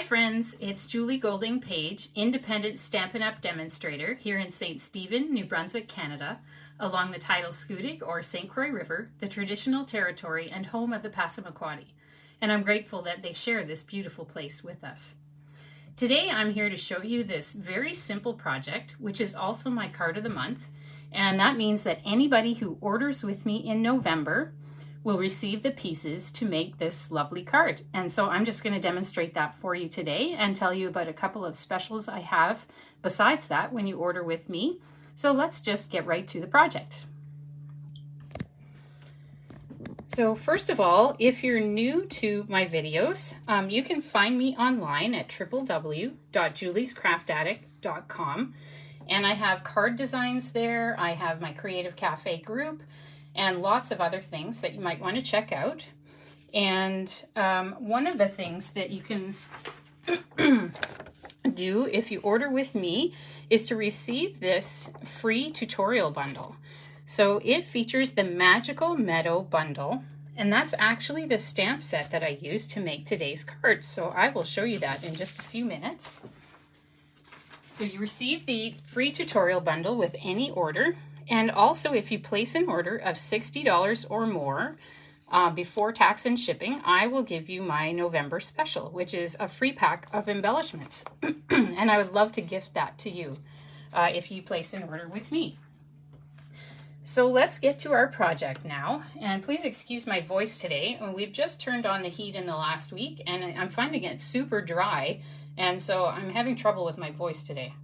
friends, it's Julie Golding Page, independent Stampin' Up! Demonstrator here in St. Stephen, New Brunswick, Canada, along the tidal Scoodic or St. Croix River, the traditional territory and home of the Passamaquoddy. And I'm grateful that they share this beautiful place with us. Today I'm here to show you this very simple project, which is also my card of the month. And that means that anybody who orders with me in November will receive the pieces to make this lovely card. And so I'm just going to demonstrate that for you today and tell you about a couple of specials I have besides that when you order with me. So let's just get right to the project. So first of all, if you're new to my videos, you can find me online at www.juliescraftaddict.com. And I have card designs there. I have my Creative Cafe group and lots of other things that you might want to check out. And one of the things that you can do if you order with me is to receive this free tutorial bundle. So it features the Magical Meadow Bundle, and that's actually the stamp set that I used to make today's card. So I will show you that in just a few minutes. So you receive the free tutorial bundle with any order. And also, if you place an order of $60 or more before tax and shipping, I will give you my November special, which is a free pack of embellishments. And I would love to gift that to you if you place an order with me. So let's get to our project now. And please excuse my voice today. We've just turned on the heat in the last week, and I'm finding it super dry. And so I'm having trouble with my voice today.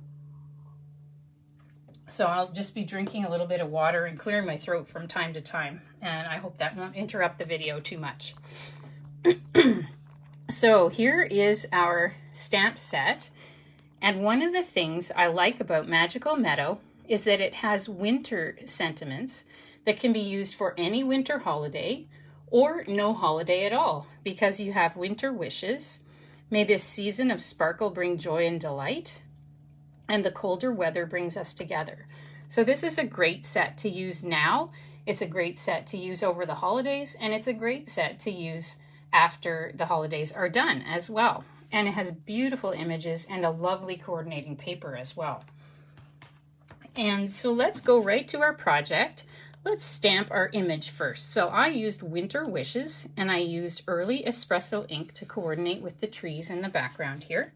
So I'll just be drinking a little bit of water and clearing my throat from time to time. And I hope that won't interrupt the video too much. So here is our stamp set. And one of the things I like about Magical Meadow is that it has winter sentiments that can be used for any winter holiday or no holiday at all, because you have winter wishes. May this season of sparkle bring joy and delight, and the colder weather brings us together. So this is a great set to use now. It's a great set to use over the holidays, and it's a great set to use after the holidays are done as well. And it has beautiful images and a lovely coordinating paper as well. And so let's go right to our project. Let's stamp our image first. So I used Winter Wishes, and I used Early Espresso ink to coordinate with the trees in the background here.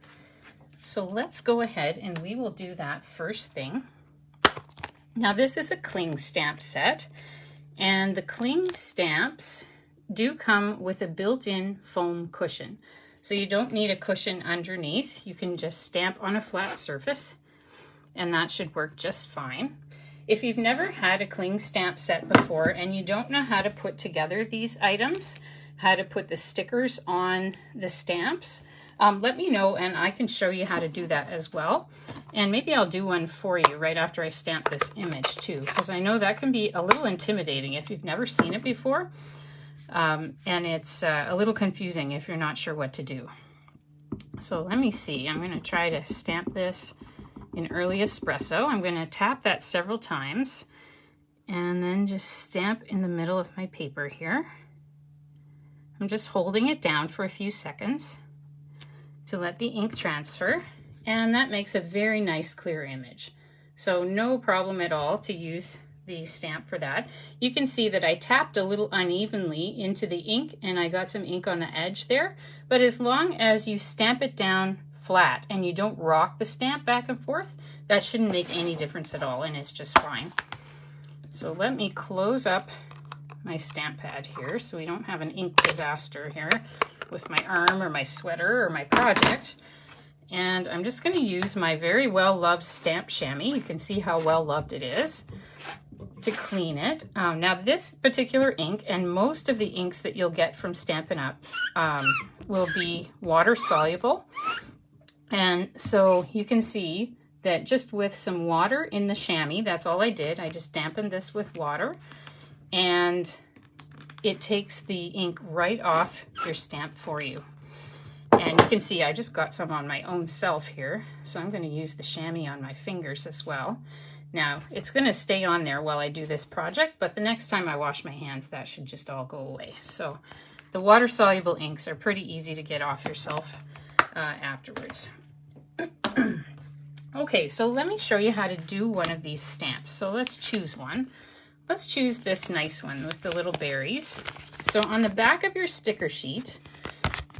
So let's go ahead and we will do that first thing. Now this is a cling stamp set, and the cling stamps do come with a built-in foam cushion. So you don't need a cushion underneath. You can just stamp on a flat surface, and that should work just fine. If you've never had a cling stamp set before and you don't know how to put together these items, how to put the stickers on the stamps, let me know and I can show you how to do that as well. And maybe I'll do one for you right after I stamp this image too, because I know that can be a little intimidating if you've never seen it before. And it's a little confusing if you're not sure what to do. So let me see. I'm going to try to stamp this in Early Espresso. I'm going to tap that several times and then just stamp in the middle of my paper here. I'm just holding it down for a few seconds to let the ink transfer, and that makes a very nice clear image. So no problem at all to use the stamp for that. You can see that I tapped a little unevenly into the ink and I got some ink on the edge there, but as long as you stamp it down flat and you don't rock the stamp back and forth, that shouldn't make any difference at all, and it's just fine. So let me close up my stamp pad here so we don't have an ink disaster here with my arm or my sweater or my project. And I'm just going to use my very well-loved stamp chamois. You can see how well-loved it is to clean it. Now this particular ink and most of the inks that you'll get from Stampin' Up! Will be water soluble. And so you can see that just with some water in the chamois, that's all I did. I just dampened this with water, and it takes the ink right off your stamp for you. And you can see I just got some on my own self here, so I'm going to use the chamois on my fingers as well. Now, it's going to stay on there while I do this project, but the next time I wash my hands, that should just all go away. So the water-soluble inks are pretty easy to get off yourself afterwards. Okay, so let me show you how to do one of these stamps. So let's choose one. Let's choose this nice one with the little berries. So on the back of your sticker sheet,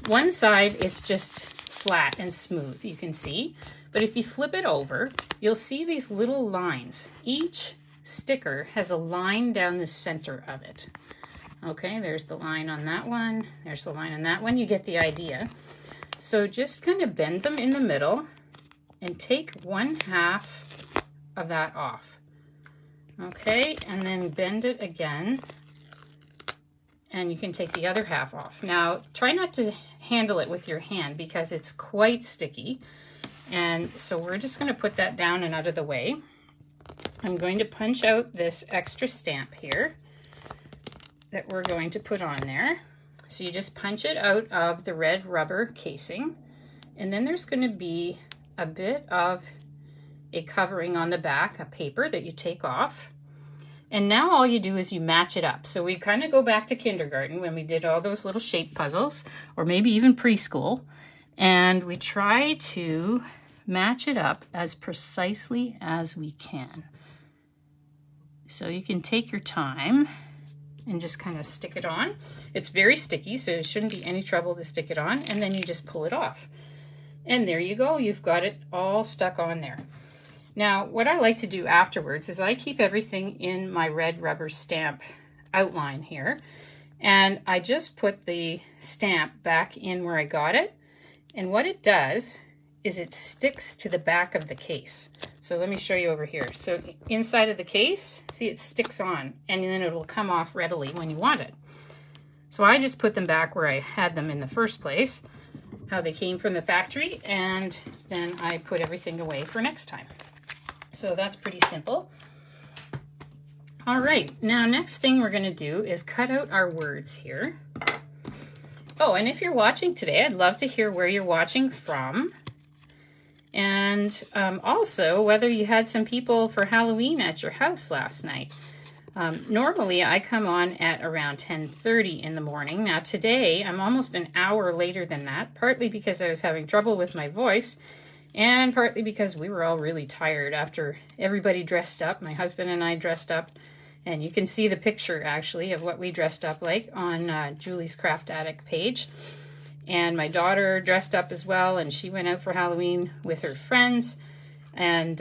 one side is just flat and smooth, you can see. But if you flip it over, you'll see these little lines. Each sticker has a line down the center of it. Okay, there's the line on that one. There's the line on that one. You get the idea. So just kind of bend them in the middle and take 1/2 of that off. Okay, and then bend it again, and you can take the other half off. Now, try not to handle it with your hand because it's quite sticky. And so we're just gonna put that down and out of the way. I'm going to punch out this extra stamp here that we're going to put on there. So you just punch it out of the red rubber casing, and then there's gonna be a bit of a covering on the back, a paper that you take off. And now all you do is you match it up. So we kind of go back to kindergarten when we did all those little shape puzzles, or maybe even preschool, and we try to match it up as precisely as we can. So you can take your time and just kind of stick it on. It's very sticky, so it shouldn't be any trouble to stick it on, and then you just pull it off. And there you go, you've got it all stuck on there. Now, what I like to do afterwards is I keep everything in my red rubber stamp outline here, and I just put the stamp back in where I got it, and what it does is it sticks to the back of the case. So let me show you over here. So inside of the case, see, it sticks on, and then it'll come off readily when you want it. So I just put them back where I had them in the first place, how they came from the factory, and then I put everything away for next time. So that's pretty simple. All right, now next thing we're gonna do is cut out our words here. Oh, and if you're watching today, I'd love to hear where you're watching from. And also whether you had some people for Halloween at your house last night. Normally I come on at around 10:30 in the morning. Now today I'm almost an hour later than that, partly because I was having trouble with my voice and partly because we were all really tired after everybody dressed up. My husband and I dressed up, and you can see the picture actually of what we dressed up like on Julie's Craft Attic page. And my daughter dressed up as well, and she went out for Halloween with her friends, and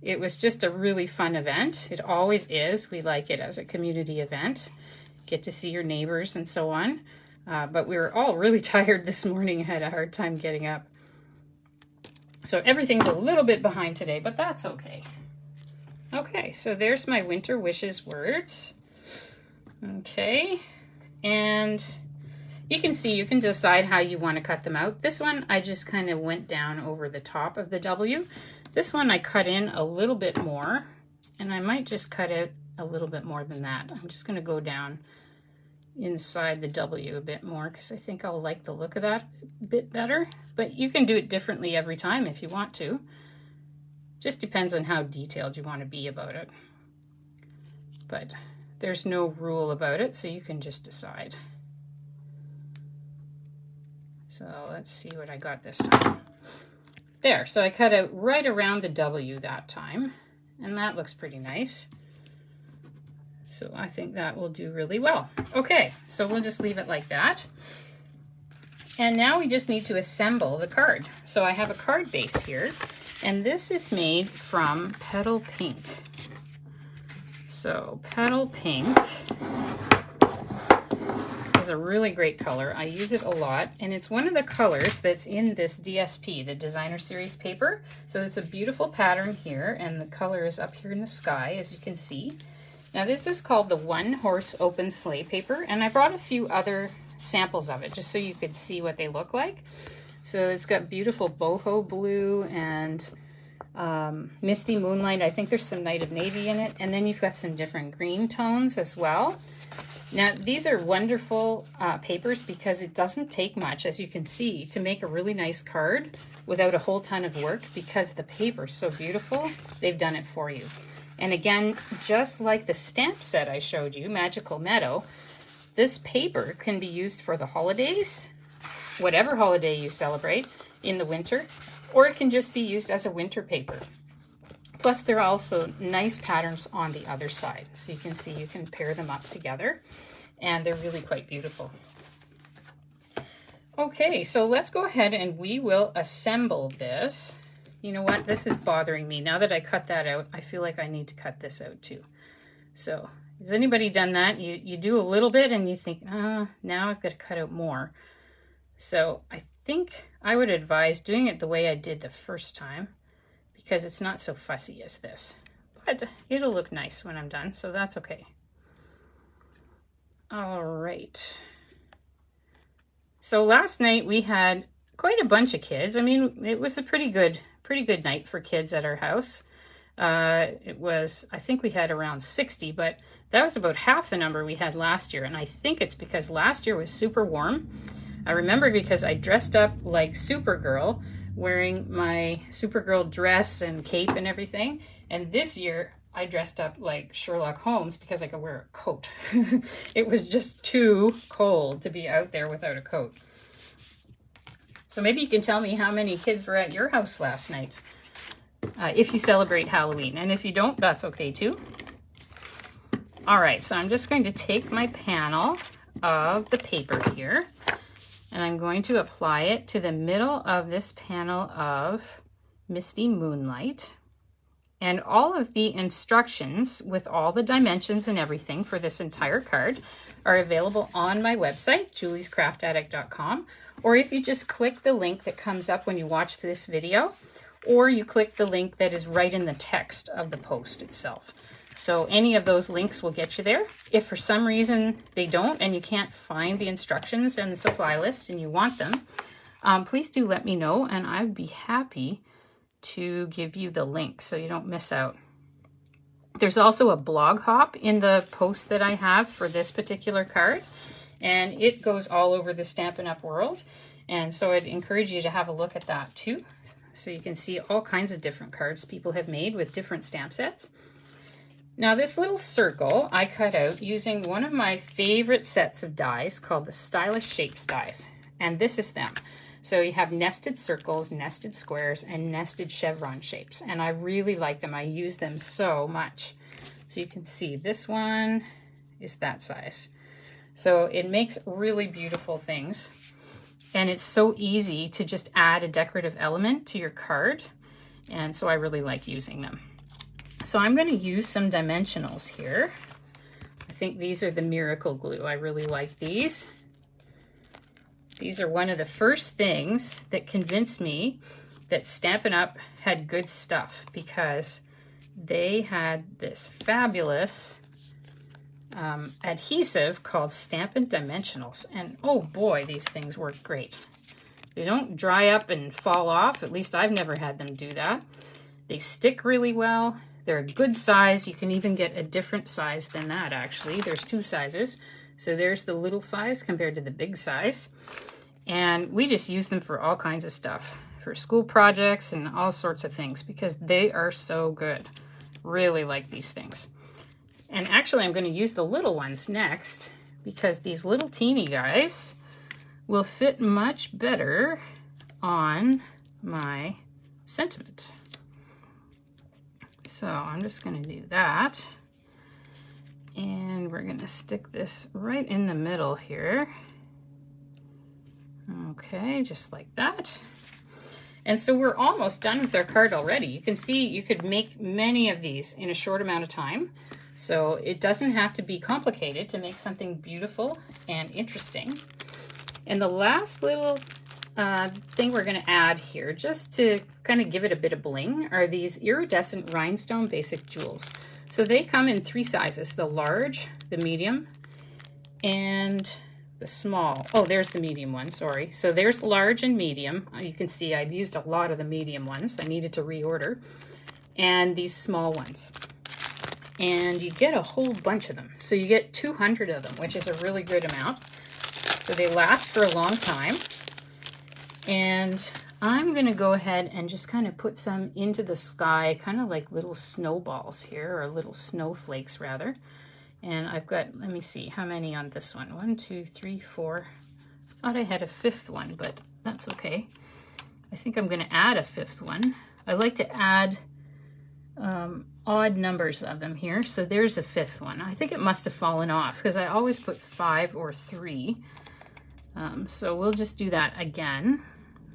it was just a really fun event. It always is. We like it as a community event. Get to see your neighbors and so on. But we were all really tired this morning and had a hard time getting up. So everything's a little bit behind today, but that's okay. Okay, so there's my winter wishes words. Okay, and you can see, you can decide how you want to cut them out. This one, I just kind of went down over the top of the W. This one I cut in a little bit more, and I might just cut it a little bit more than that. I'm just going to go down inside the W a bit more because I think I'll like the look of that a bit better. But you can do it differently every time if you want to. Just depends on how detailed you want to be about it. But there's no rule about it, so you can just decide. So let's see what I got this time. There, so I cut out right around the W that time, and that looks pretty nice. So I think that will do really well. Okay, so we'll just leave it like that. And now we just need to assemble the card. So I have a card base here, and this is made from Petal Pink. So Petal Pink is a really great color. I use it a lot, and it's one of the colors that's in this DSP, the Designer Series paper. So it's a beautiful pattern here, and the color is up here in the sky, as you can see. Now this is called the One Horse Open Sleigh paper, and I brought a few other samples of it just so you could see what they look like. So it's got beautiful boho blue and misty moonlight. I think there's some Night of Navy in it, and then you've got some different green tones as well. Now, these are wonderful papers because it doesn't take much, as you can see, to make a really nice card without a whole ton of work because the paper is so beautiful. They've done it for you. And again, just like the stamp set I showed you, Magical Meadow, this paper can be used for the holidays whatever holiday you celebrate in the winter, or it can just be used as a winter paper. Plus, there are also nice patterns on the other side. So you can see you can pair them up together, and they're really quite beautiful. Okay, so let's go ahead and we will assemble this. You know what? This is bothering me. Now that I cut that out, I feel like I need to cut this out too. So has anybody done that? You do a little bit and you think, now I've got to cut out more. So I think I would advise doing it the way I did the first time, because it's not so fussy as this. But it'll look nice when I'm done, so that's okay. All right. So last night we had quite a bunch of kids. I mean, it was a pretty good night for kids at our house. It was, I think we had around 60, but that was about half the number we had last year. And I think it's because last year was super warm. I remember because I dressed up like Supergirl, wearing my Supergirl dress and cape and everything. And this year I dressed up like Sherlock Holmes because I could wear a coat. It was just too cold to be out there without a coat. So maybe you can tell me how many kids were at your house last night, if you celebrate Halloween. And if you don't, that's okay too. All right, so I'm just going to take my panel of the paper here, and I'm going to apply it to the middle of this panel of Misty Moonlight. And all of the instructions with all the dimensions and everything for this entire card are available on my website, juliescraftaddict.com. Or if you just click the link that comes up when you watch this video, or you click the link that is right in the text of the post itself. So any of those links will get you there. If for some reason they don't and you can't find the instructions and the supply list and you want them, please do let me know, and I'd be happy to give you the link so you don't miss out. There's also a blog hop in the post that I have for this particular card, and it goes all over the Stampin' Up! World. And so I'd encourage you to have a look at that too. So you can see all kinds of different cards people have made with different stamp sets. Now this little circle I cut out using one of my favorite sets of dies called the Stylish Shapes dies. And this is them. So you have nested circles, nested squares, and nested chevron shapes. And I really like them. I use them so much. So you can see this one is that size. So it makes really beautiful things. And it's so easy to just add a decorative element to your card. And so I really like using them. So I'm going to use some dimensionals here. I think these are the Miracle Glue. I really like these. These are one of the first things that convinced me that Stampin' Up! Had good stuff, because they had this fabulous adhesive called Stampin' Dimensionals. And oh boy, these things work great. They don't dry up and fall off. At least I've never had them do that. They stick really well. They're a good size. You can even get a different size than that, actually. There's two sizes. So there's the little size compared to the big size. And we just use them for all kinds of stuff, for school projects and all sorts of things, because they are so good. Really like these things. And actually, I'm going to use the little ones next, because these little teeny guys will fit much better on my sentiment. So I'm just going to do that. And we're going to stick this right in the middle here. Okay, just like that. And so we're almost done with our card already. You can see you could make many of these in a short amount of time. So it doesn't have to be complicated to make something beautiful and interesting. And the last little thing we're going to add here, just to kind of give it a bit of bling, are these iridescent rhinestone basic jewels. So they come in three sizes: the large, the medium, and the small. Oh, there's the medium one, sorry. So there's large and medium. You can see I've used a lot of the medium ones. I needed to reorder. And these small ones. And you get a whole bunch of them. So you get 200 of them, which is a really good amount. So they last for a long time. And I'm going to go ahead and just kind of put some into the sky, kind of like little snowballs here, or little snowflakes rather. And I've got, let me see, how many on this one? 1, 2, 3, 4, thought I had a fifth one, but that's okay. I think I'm going to add a fifth one. I like to add odd numbers of them here. So there's a fifth one. I think it must have fallen off because I always put 5 or 3. So we'll just do that again.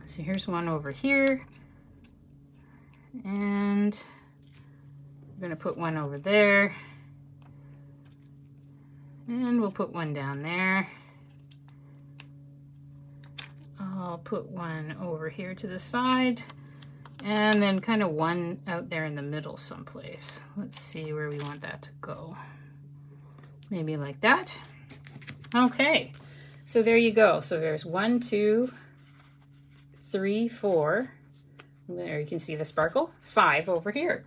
So here's one over here. And I'm going to put one over there. And we'll put one down there. I'll put one over here to the side. And then kind of one out there in the middle someplace. Let's see where we want that to go. Maybe like that. Okay, so there you go. So there's 1, 2, 3, 4. There you can see the sparkle. 5 over here.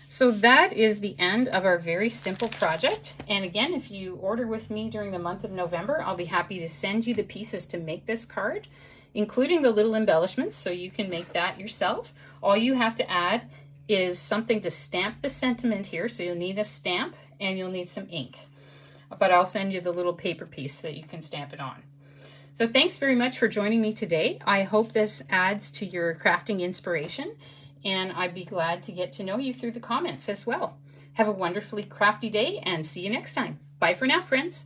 So that is the end of our very simple project. And again, if you order with me during the month of November, I'll be happy to send you the pieces to make this card, including the little embellishments, so you can make that yourself. All you have to add is something to stamp the sentiment here. So you'll need a stamp and you'll need some ink. But I'll send you the little paper piece that you can stamp it on. So thanks very much for joining me today. I hope this adds to your crafting inspiration, and I'd be glad to get to know you through the comments as well. Have a wonderfully crafty day and see you next time. Bye for now, friends.